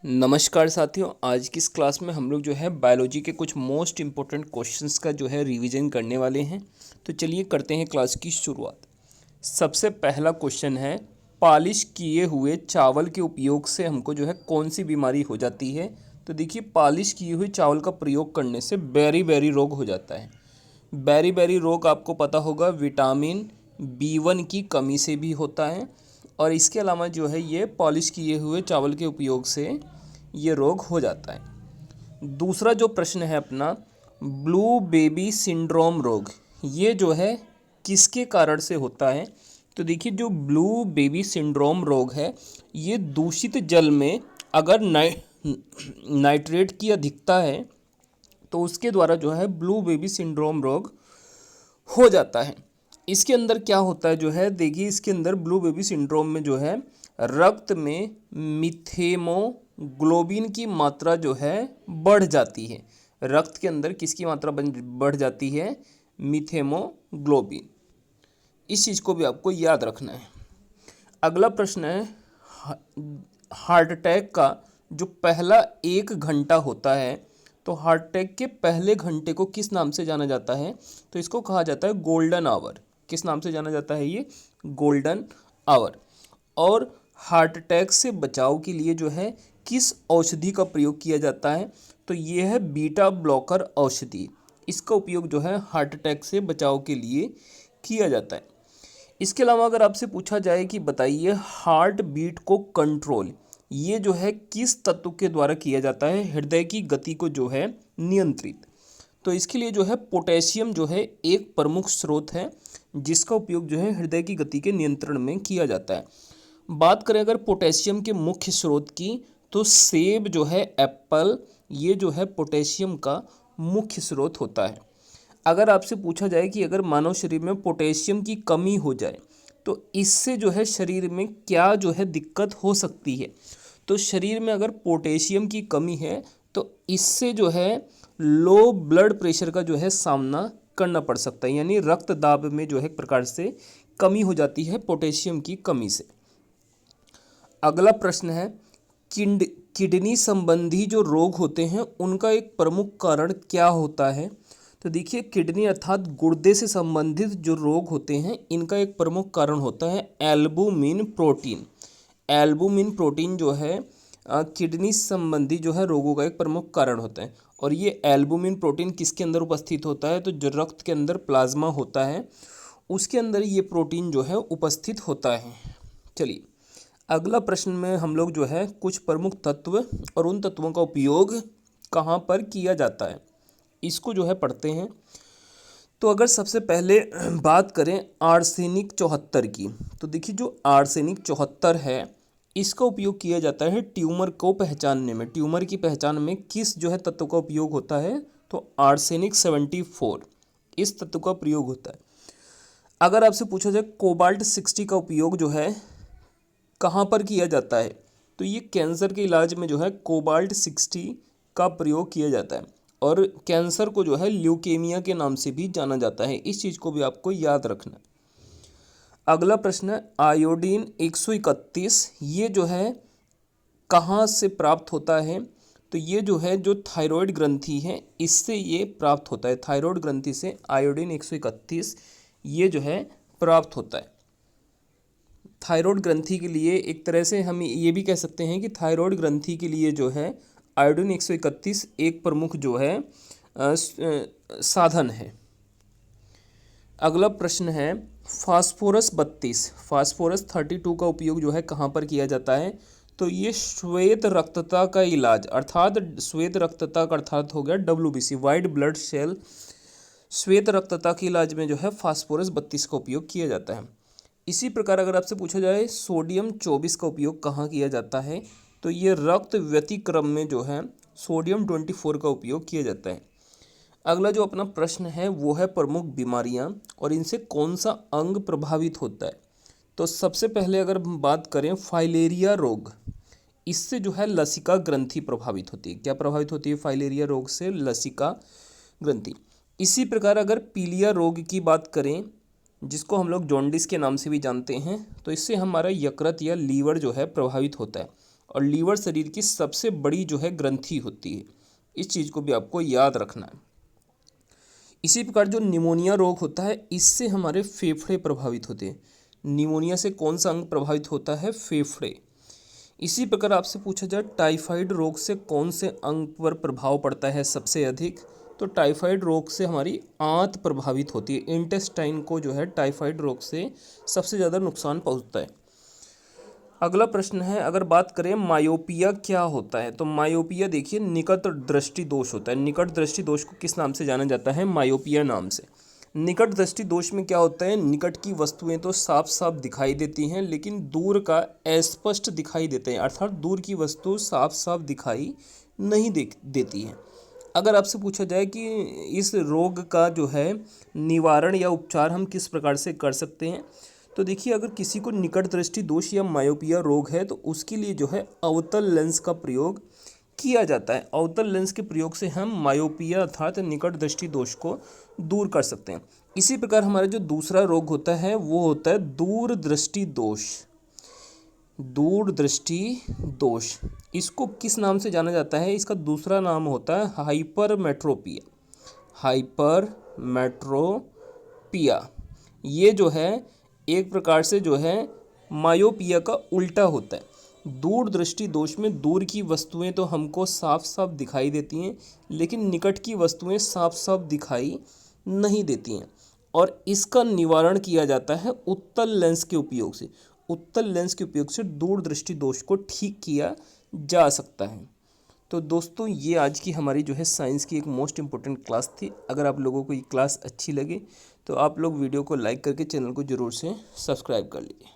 नमस्कार साथियों, आज की इस क्लास में हम लोग जो है बायोलॉजी के कुछ मोस्ट इम्पोर्टेंट क्वेश्चंस का जो है रिवीजन करने वाले हैं। तो चलिए करते हैं क्लास की शुरुआत। सबसे पहला क्वेश्चन है, पॉलिश किए हुए चावल के उपयोग से हमको जो है कौन सी बीमारी हो जाती है। तो देखिए, पॉलिश किए हुए चावल का प्रयोग करने से बेरी रोग हो जाता है। बेरी रोग आपको पता होगा विटामिन B1 की कमी से भी होता है, और इसके अलावा जो है ये पॉलिश किए हुए चावल के उपयोग से ये रोग हो जाता है। दूसरा जो प्रश्न है अपना, ब्लू बेबी सिंड्रोम रोग, ये जो है किसके कारण से होता है। तो देखिए, जो ब्लू बेबी सिंड्रोम रोग है ये दूषित जल में अगर नाइट्रेट की अधिकता है तो उसके द्वारा जो है ब्लू बेबी सिंड्रोम रोग हो जाता है। इसके अंदर क्या होता है जो है, देखिए इसके अंदर ब्लू बेबी सिंड्रोम में जो है रक्त में मिथेमोग्लोबिन की मात्रा जो है बढ़ जाती है। रक्त के अंदर किसकी मात्रा बढ़ जाती है? मिथेमोग्लोबिन। इस चीज़ को भी आपको याद रखना है। अगला प्रश्न है, हार्ट अटैक का जो पहला 1 घंटा होता है, तो हार्ट अटैक के पहले घंटे को किस नाम से जाना जाता है? तो इसको कहा जाता है गोल्डन आवर। किस नाम से जाना जाता है? ये गोल्डन आवर। और हार्ट अटैक से बचाव के लिए जो है किस औषधि का प्रयोग किया जाता है? तो ये है बीटा ब्लॉकर औषधि। इसका उपयोग जो है हार्ट अटैक से बचाव के लिए किया जाता है। इसके अलावा अगर आपसे पूछा जाए कि बताइए हार्ट बीट को कंट्रोल, ये जो है किस तत्व के द्वारा किया जाता है हृदय की गति को जो है नियंत्रित? तो इसके लिए जो है पोटेशियम जो है एक प्रमुख स्रोत है जिसका उपयोग जो है हृदय की गति के नियंत्रण में किया जाता है। बात करें अगर पोटेशियम के मुख्य स्रोत की, तो सेब जो है, एप्पल, ये जो है पोटेशियम का मुख्य स्रोत होता है। अगर आपसे पूछा जाए कि अगर मानव शरीर में पोटेशियम की कमी हो जाए तो इससे जो है शरीर में क्या जो है दिक्कत हो सकती है? तो शरीर में अगर पोटेशियम की कमी है तो इससे जो है लो ब्लड प्रेशर का जो है सामना करना पड़ सकता है, यानी रक्त दाब में जो है एक प्रकार से कमी हो जाती है पोटेशियम की कमी से। अगला प्रश्न है, किडनी संबंधी जो रोग होते हैं उनका एक प्रमुख कारण क्या होता है? तो देखिए, किडनी अर्थात गुर्दे से संबंधित जो रोग होते हैं इनका एक प्रमुख कारण होता है एल्बुमिन प्रोटीन। एल्बुमिन प्रोटीन जो है किडनी संबंधी जो है रोगों का एक प्रमुख कारण होता है। और ये एल्बुमिन प्रोटीन किसके अंदर उपस्थित होता है? तो जो रक्त के अंदर प्लाज्मा होता है उसके अंदर ये प्रोटीन जो है उपस्थित होता है। चलिए, अगला प्रश्न में हम लोग जो है कुछ प्रमुख तत्व और उन तत्वों का उपयोग कहाँ पर किया जाता है इसको जो है पढ़ते हैं। तो अगर सबसे पहले बात करें आर्सेनिक 74 की, तो देखिए जो आर्सेनिक 74 है इसका उपयोग किया जाता है ट्यूमर को पहचानने में। ट्यूमर की पहचान में किस जो है तत्व का उपयोग होता है? तो आर्सेनिक 74 इस तत्व का प्रयोग होता है। अगर आपसे पूछा जाए कोबाल्ट 60 का उपयोग जो है कहाँ पर किया जाता है? तो ये कैंसर के इलाज में जो है कोबाल्ट 60 का प्रयोग किया जाता है, और कैंसर को जो है ल्यूकेमिया के नाम से भी जाना जाता है। इस चीज़ को भी आपको याद रखना है। अगला प्रश्न है आयोडीन 131, ये जो है कहाँ से प्राप्त होता है? तो ये जो है जो थायराइड ग्रंथि है इससे ये प्राप्त होता है। थायराइड ग्रंथि से आयोडीन 131 ये जो है प्राप्त होता है। थायराइड ग्रंथि के लिए एक तरह से हम ये भी कह सकते हैं कि थायराइड ग्रंथि के लिए जो है आयोडीन 131 एक प्रमुख जो है साधन है। अगला प्रश्न है फास्फोरस 32, फास्फोरस 32 का उपयोग जो है कहाँ पर किया जाता है? तो ये श्वेत रक्तता का इलाज, अर्थात श्वेत रक्तता का अर्थात हो गया WBC, वाइट ब्लड सेल, श्वेत रक्तता के इलाज में जो है फास्फोरस 32 का उपयोग किया जाता है। इसी प्रकार अगर आपसे पूछा जाए सोडियम 24 का उपयोग कहाँ किया जाता है? तो ये रक्त व्यतिक्रम में जो है सोडियम 24 का उपयोग किया जाता है। अगला जो अपना प्रश्न है वो है प्रमुख बीमारियां और इनसे कौन सा अंग प्रभावित होता है। तो सबसे पहले अगर हम बात करें फाइलेरिया रोग, इससे जो है लसिका ग्रंथि प्रभावित होती है। क्या प्रभावित होती है? फाइलेरिया रोग से लसिका ग्रंथि। इसी प्रकार अगर पीलिया रोग की बात करें, जिसको हम लोग जॉन्डिस के नाम से भी जानते हैं, तो इससे हमारा यकृत या लीवर जो है प्रभावित होता है। और लीवर शरीर की सबसे बड़ी जो है ग्रंथि होती है। इस चीज़ को भी आपको याद रखना है। इसी प्रकार जो निमोनिया रोग होता है, इससे हमारे फेफड़े प्रभावित होते हैं। निमोनिया से कौन सा अंग प्रभावित होता है? फेफड़े। इसी प्रकार आपसे पूछा जाए टाइफाइड रोग से कौन से अंग पर प्रभाव पड़ता है सबसे अधिक, तो टाइफाइड रोग से हमारी आंत प्रभावित होती है। इंटेस्टाइन को जो है टाइफाइड रोग से सबसे ज़्यादा नुकसान पहुंचता है। अगला प्रश्न है, अगर बात करें मायोपिया क्या होता है, तो मायोपिया देखिए निकट दृष्टि दोष होता है। निकट दृष्टि दोष को किस नाम से जाना जाता है? मायोपिया नाम से। निकट दृष्टि दोष में क्या होता है? निकट की वस्तुएं तो साफ साफ दिखाई देती हैं, लेकिन दूर का अस्पष्ट दिखाई देते हैं, अर्थात दूर की वस्तु साफ साफ दिखाई नहीं देती है। अगर आपसे पूछा जाए कि इस रोग का जो है निवारण या उपचार हम किस प्रकार से कर सकते हैं, तो देखिए अगर किसी को निकट दृष्टि दोष या मायोपिया रोग है तो उसके लिए जो है अवतल लेंस का प्रयोग किया जाता है। अवतल लेंस के प्रयोग से हम मायोपिया अर्थात निकट दृष्टि दोष को दूर कर सकते हैं। इसी प्रकार हमारा जो दूसरा रोग होता है वो होता है दूर दृष्टि दोष। दूर दृष्टि दोष, इसको किस नाम से जाना जाता है? इसका दूसरा नाम होता है हाइपरमेट्रोपिया। हाइपरमेट्रोपिया ये जो है एक प्रकार से जो है मायोपिया का उल्टा होता है। दूर दृष्टि दोष में दूर की वस्तुएं तो हमको साफ साफ दिखाई देती हैं, लेकिन निकट की वस्तुएं साफ साफ दिखाई नहीं देती हैं, और इसका निवारण किया जाता है उत्तल लेंस के उपयोग से। उत्तल लेंस के उपयोग से दूर दृष्टि दोष को ठीक किया जा सकता है। तो दोस्तों ये आज की हमारी जो है साइंस की एक मोस्ट इम्पोर्टेंट क्लास थी। अगर आप लोगों को ये क्लास अच्छी लगे तो आप लोग वीडियो को लाइक करके चैनल को ज़रूर से सब्सक्राइब कर लीजिए।